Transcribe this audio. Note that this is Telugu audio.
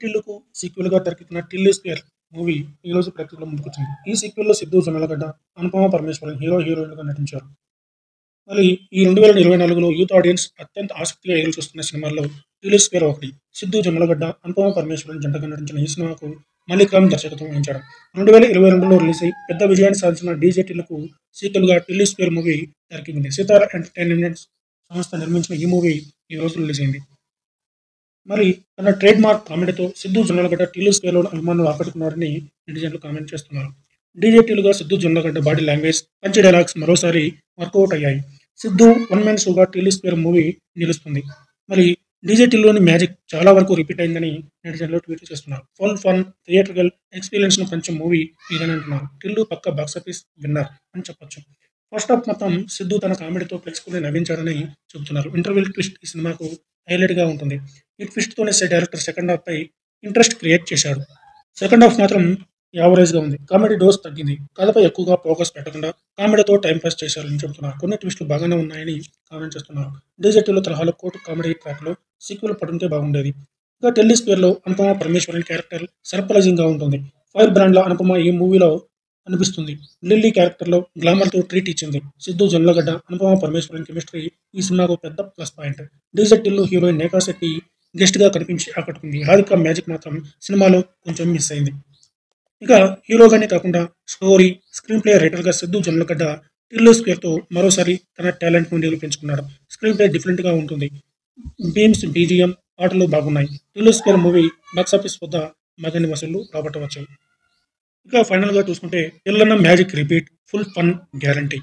టిల్లుకు సీక్వెల్‌గా తెరకెక్కిన 'టిల్లు స్క్వేర్' మూవీ ఈరోజు ప్రేక్షకుల ముందుకొచ్చింది. ఈ సీక్వెల్‌లో సిద్దు జొన్నలగడ్డ, అనుపమ పరమేశ్వరన్ హీరోయిన్‌లుగా నటించారు. మరి ఈ 2024లో యూత్ ఆడియన్స్ అత్యంత ఆసక్తిగా ఎదురుచూస్తున్న సినిమాల్లో 'టిల్లు స్క్వేర్' ఒకటి. సిద్దు జొన్నలగడ్డ, అనుపమ పరమేశ్వరన్ జంటగా నటించిన ఈ సినిమాకు మల్లీక్రామ్ దర్శకత్వం వహించాడు. 2022లో రిలీజ్ అయి పెద్ద విజయాన్ని సాధించిన 'డీజే టిల్లు'కు సీక్వెల్‌గా 'టిల్లు స్క్వేర్' మూవీ తెరకెక్కింది. సితార ఎంటర్‌టైన్‌మెంట్ సంస్థ నిర్మించిన ఈ మూవీ ఈ రోజు రిలీజ్ అయింది. మరి తన ట్రేడ్ మార్క్ కామెడీతో సిద్దు జొన్నలగడ్డ 'టిల్లు స్క్వేర్'లోని అభిమానులు ఆకట్టుకున్నారని నెటిజన్లు కామెంట్ చేస్తున్నారు. డీజే టిల్లుగా Siddu Jonnalagadda body language, punch dialogues మరోసారి వర్కౌట్ అయ్యాయి. సిద్దు వన్ మ్యాన్ షోగా 'టిల్లు స్క్వేర్' మూవీ నిలుస్తుంది. మరి డీజే టిల్లులోని మ్యాజిక్ చాలా వరకు రిపీట్ అయిందని నెటిజన్లు ట్వీట్లు చేస్తున్నారు. ఫుల్ ఫన్, థియేట్రికల్ ఎక్స్పీరియన్స్‌ను పంచే మూవీ ఇదని అంటున్నారు. టిల్లు పక్కా బాక్సాఫీస్ విన్నర్ అని చెప్పొచ్చు. ఫస్ట్ హాఫ్ మొత్తం సిద్దు తన కామెడీతో ప్రేక్షకుల్ని నవ్వించాడని చెబుతున్నారు. ఇంటర్వెల్ ట్విస్ట్ ఈ సినిమాకు హైలైట్‌గా ఉంటుంది. ఈ ట్విస్ట్‌తోనే డైరెక్టర్ సెకండ్ హాఫ్‌పై ఇంట్రెస్ట్ క్రియేట్ చేశాడు. సెకండ్ హాఫ్ మాత్రం యావరేజ్‌గా ఉంది. కామెడీ డోస్ తగ్గింది. కథపై ఎక్కువగా ఫోకస్ పెట్టకుండా కామెడీతో టైం పాస్ చేశారని చెబుతున్నారు. కొన్ని ట్విస్టులు బాగానే ఉన్నాయని కామెంట్ చేస్తున్నారు. డీజేటీలో తరహాలో కోర్టు కామెడీ ట్రాక్‌లో సీక్వెల్ పడుంటే బాగుండేది. ఇక 'టిల్లు స్క్వేర్'లో అనుపమ పరమేశ్వరన్ క్యారెక్టర్ సర్ప్రైజింగ్‌గా ఉంటుంది. ఫైర్ బ్రాండ్‌లా అనుపమ ఈ మూవీలో అనిపిస్తుంది. లిల్లీ క్యారెక్టర్‌లో గ్లామర్‌తో ట్రీట్ ఇచ్చింది. సిద్దు జొన్నలగడ్డ, అనుపమ పరమేశ్వరన్ కెమిస్ట్రీ ఈ సినిమాకు పెద్ద plus point. DJ Tillu heroine Neha Shetty గెస్ట్‌గా కనిపించి ఆకట్టుకుంది. హారిక మ్యాజిక్ మాత్రం సినిమాలో కొంచెం మిస్ అయింది. ఇక హీరోగానే కాకుండా స్టోరీ, స్క్రీన్ ప్లే రైటర్‌గా సిద్దు జొన్నలగడ్డ 'టిల్లు స్క్వేర్'తో మరోసారి తన టాలెంట్‌ను నిరూపించుకున్నాడు. స్క్రీన్ ప్లే డిఫరెంట్‌గా ఉంటుంది. బీమ్స్, బీజీఎం, పాటలు బాగున్నాయి. 'టిల్లు స్క్వేర్' మూవీ బాక్సాఫీస్ వద్ద మరిన్ని వసూళ్లు రాబట్టవచ్చు. ఇక ఫైనల్‌గా చూసుకుంటే 'టిల్లన్న magic repeat, full fun guarantee'.